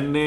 NA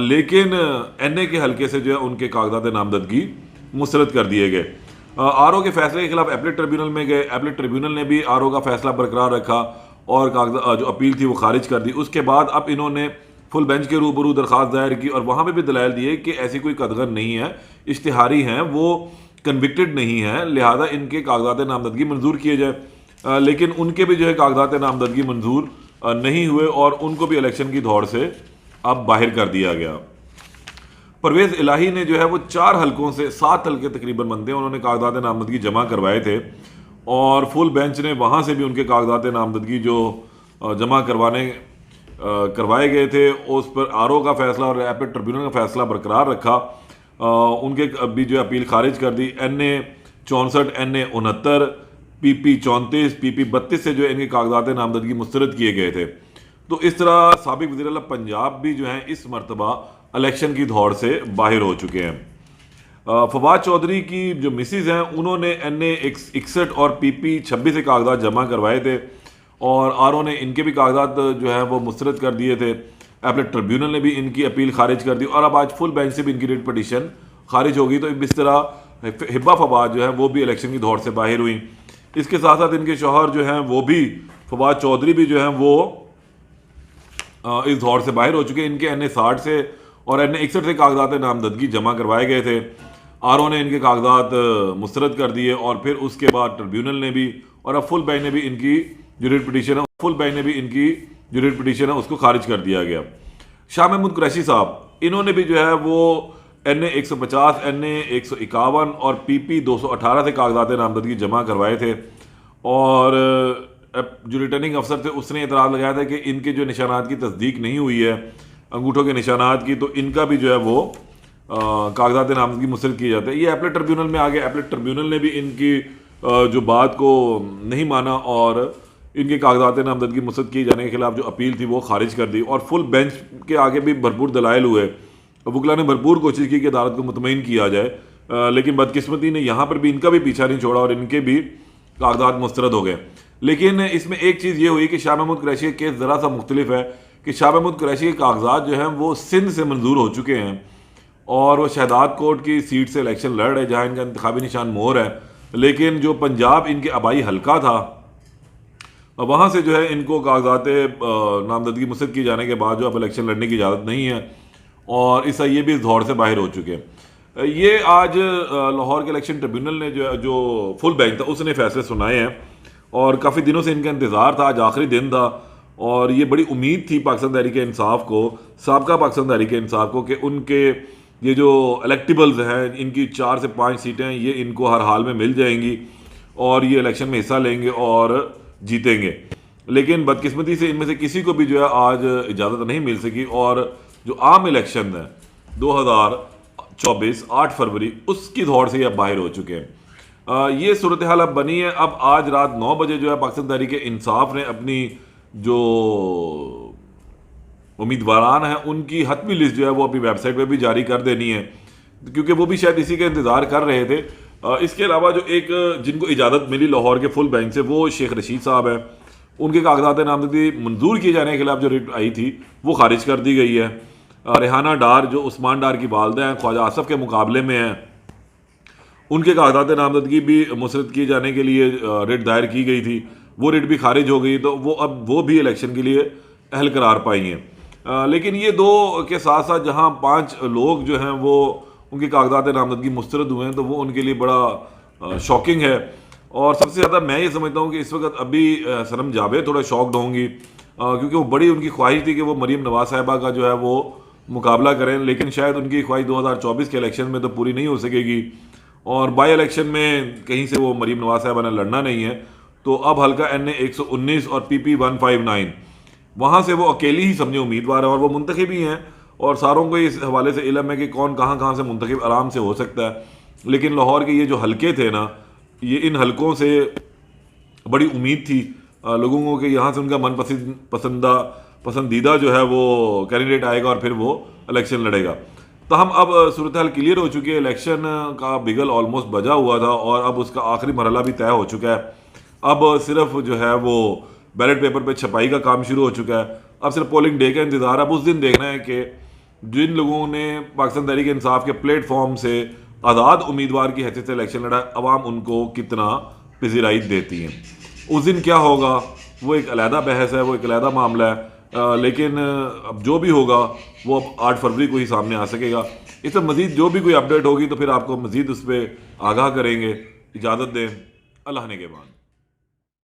لیکن N اے کے حلقے سے جو ہے ان کے کاغذات نامزدگی مسترد کر دیے گئے. آر او کے فیصلے کے خلاف ایپلیٹ ٹریبیونل میں گئے. ایپلیٹ ٹریبیونل نے بھی آر او کا فیصلہ برقرار رکھا اور جو اپیل تھی وہ خارج کر دی. اس کے بعد اب انہوں نے فل بینچ کے روبرو درخواست دائر کی اور وہاں پہ بھی دلائل دیے کہ ایسی کوئی قدغن نہیں ہے, اشتہاری ہیں, وہ کنوکٹڈ نہیں ہیں, لہذا ان کے کاغذات نامزدگی منظور کیے جائے. لیکن ان کے بھی جو ہے کاغذات نامزدگی منظور نہیں ہوئے اور ان کو بھی الیکشن کی دوڑ سے اب باہر کر دیا گیا. پرویز الہی نے جو ہے وہ 4 حلقوں سے 7 حلقے تقریباً بنتے ہیں, انہوں نے کاغذات نامزدگی جمع کروائے تھے اور فل بینچ نے وہاں سے بھی ان کے کاغذات نامزدگی جو جمع کروائے گئے تھے اس پر آر او کا فیصلہ اور ایپلیٹ ٹریبیونل کا فیصلہ برقرار رکھا. ان کے بھی جو اپیل خارج کر دی. این اے 64, این اے 69, پی پی 34, پی پی 32 سے جو ہے ان کے کاغذات نامزدگی مسترد کیے گئے تھے. تو اس طرح سابق وزیر اعلیٰ پنجاب بھی جو ہیں اس مرتبہ الیکشن کی دوڑ سے باہر ہو چکے ہیں. فواد چودھری کی جو مسز ہیں انہوں نے این اے 61 اور پی پی 26 سے کاغذات جمع کروائے تھے اور آر او نے ان کے بھی کاغذات جو ہے وہ مسترد کر دیے تھے. ایپلیٹ ٹریبیونل نے بھی ان کی اپیل خارج کر دی اور اب آج فل بینچ سے بھی ان کی ریٹ پٹیشن خارج ہوگی. تو اس طرح ہبا فواد جو ہے وہ بھی الیکشن کی دوڑ سے باہر ہوئی. اس کے ساتھ ساتھ ان کے شوہر جو ہیں وہ بھی فواد چودھری بھی جو ہیں وہ اس دوڑ سے باہر ہو چکے. ان کے این اے 60 سے اور این اے 61 سے کاغذات نامزدگی جمع کروائے گئے تھے. آر او نے ان کے کاغذات مسترد کر دیے اور پھر اس کے بعد ٹریبیونل نے بھی اور اب فل بینچ نے بھی ان کی جو ریٹ پٹیشن ہے اس کو خارج کر دیا گیا. شاہ محمود قریشی صاحب انہوں نے بھی جو ہے وہ این اے 150, این اے 151 اور پی پی 218 سے کاغذات نامزدگی جمع کروائے تھے اور جو ریٹرننگ افسر تھے اس نے اعتراض لگایا تھا کہ ان کے جو نشانات کی تصدیق نہیں ہوئی ہے, انگوٹھوں کے نشانات کی, تو ان کا بھی جو ہے وہ کاغذات نامزدگی مسترد کیے جاتے ہیں. یہ ایپلیٹ ٹریبیونل میں آ گیا. ایپلیٹ ٹریبیونل نے بھی ان کی جو بات کو نہیں مانا اور ان کے کاغذات نامزدگی مسترد کیے جانے کے خلاف جو اپیل تھی وہ خارج کر دی اور فل بینچ کے آگے بھی بھرپور دلائل ہوئے. وکلا نے بھرپور کوشش کی کہ عدالت کو مطمئن کیا جائے, لیکن بدقسمتی نے یہاں پر بھی ان کا بھی پیچھا نہیں چھوڑا اور ان کے بھی کاغذات مسترد ہو گئے. لیکن اس میں ایک چیز یہ ہوئی کہ شاہ محمود قریشی کا کیس ذرا سا مختلف ہے کہ شاہ محمود قریشی کے کاغذات جو ہیں وہ سندھ سے منظور ہو چکے ہیں اور وہ شہداد کوٹ کی سیٹ سے الیکشن لڑ رہے جہاں ان کا انتخابی نشان مہر ہے. لیکن جو پنجاب ان کے آبائی حلقہ تھا وہاں سے جو ہے ان کو کاغذات نامزدگی مسترد کیے جانے کے بعد جو اب الیکشن لڑنے کی اجازت نہیں ہے اور اس یہ بھی اس دور سے باہر ہو چکے ہیں. یہ آج لاہور کے الیکشن ٹریبیونل نے جو فل بینچ تھا اس نے فیصلے سنائے ہیں اور کافی دنوں سے ان کا انتظار تھا. آج آخری دن تھا اور یہ بڑی امید تھی پاکستان تحریک انصاف کو, سابقہ پاکستان تحریک انصاف کو, کہ ان کے یہ جو الیکٹیبلز ہیں ان کی 4 سے 5 سیٹیں یہ ان کو ہر حال میں مل جائیں گی اور یہ الیکشن میں حصہ لیں گے اور جیتیں گے. لیکن بدقسمتی سے ان میں سے کسی کو بھی جو ہے آج اجازت نہیں مل سکی اور جو عام الیکشن ہے 2024 8 فروری اس کی دوڑ سے یہ اب باہر ہو چکے ہیں. یہ صورتحال اب بنی ہے. اب آج رات 9 بجے جو ہے پاکستان تحریک انصاف نے اپنی جو امیدواران ہیں ان کی حتمی لسٹ جو ہے وہ اپنی ویب سائٹ پہ بھی جاری کر دینی ہے کیونکہ وہ بھی شاید اسی کا انتظار کر رہے تھے. اس کے علاوہ جو ایک جن کو اجازت ملی لاہور کے فل بینچ سے وہ شیخ رشید صاحب ہیں. ان کے کاغذات نامزدگی منظور کیے جانے کے خلاف جو ریٹ آئی تھی وہ خارج کر دی گئی ہے. ریحانہ ڈار جو عثمان ڈار کی والدہ ہیں خواجہ آصف کے مقابلے میں ہیں, ان کے کاغذات نامزدگی بھی مسترد کیے جانے کے لیے ریٹ دائر کی گئی تھی, وہ ریٹ بھی خارج ہو گئی تو وہ بھی الیکشن کے لیے اہل قرار پائی ہیں. لیکن یہ 2 کے ساتھ ساتھ جہاں 5 لوگ جو ہیں وہ ان کے کاغذات نامزدگی مسترد ہوئے ہیں تو وہ ان کے لیے بڑا شاکنگ ہے. اور سب سے زیادہ میں یہ سمجھتا ہوں کہ اس وقت ابھی سنم جاوید تھوڑا شاکڈ ہوں گی کیونکہ وہ بڑی ان کی خواہش تھی کہ وہ مریم نواز صاحبہ کا جو ہے وہ مقابلہ کریں, لیکن شاید ان کی خواہش 2024 کے الیکشن میں تو پوری نہیں ہو سکے گی اور بائی الیکشن میں کہیں سے وہ مریم نواز صاحبہ نے لڑنا نہیں ہے. تو اب حلقہ این اے 119 اور پی پی 159 وہاں سے وہ اکیلی ہی سمجھے امیدوار ہیں اور وہ منتخب ہی ہیں اور ساروں کو اس حوالے سے علم ہے کہ کون کہاں سے منتخب آرام سے ہو سکتا ہے. لیکن لاہور کے یہ جو حلقے تھے نا, یہ ان حلقوں سے بڑی امید تھی لوگوں کو کہ یہاں سے ان کا پسندیدہ جو ہے وہ کینڈیڈیٹ آئے گا اور پھر وہ الیکشن لڑے گا. تاہم اب صورتحال کلیئر ہو چکی ہے, الیکشن کا بگل آلموسٹ بجا ہوا تھا اور اب اس کا آخری مرحلہ بھی طے ہو چکا ہے. اب صرف جو ہے وہ بیلٹ پیپر پہ چھپائی کا کام شروع ہو چکا ہے. اب صرف پولنگ ڈے کا انتظار. اب اس دن دیکھنا ہے کہ جن لوگوں نے پاکستان تحریک انصاف کے پلیٹ فارم سے آزاد امیدوار کی حیثیت سے الیکشن لڑا، عوام ان کو کتنا پذیرائی دیتی ہیں. اس دن کیا ہوگا وہ ایک علیحدہ بحث ہے، وہ ایک علیحدہ معاملہ ہے، لیکن اب جو بھی ہوگا وہ اب 8 فروری کو ہی سامنے آ سکے گا. اس سے مزید جو بھی کوئی اپڈیٹ ہوگی تو پھر آپ کو مزید اس پہ آگاہ کریں گے. اجازت دیں، اللہ نے کے بعد.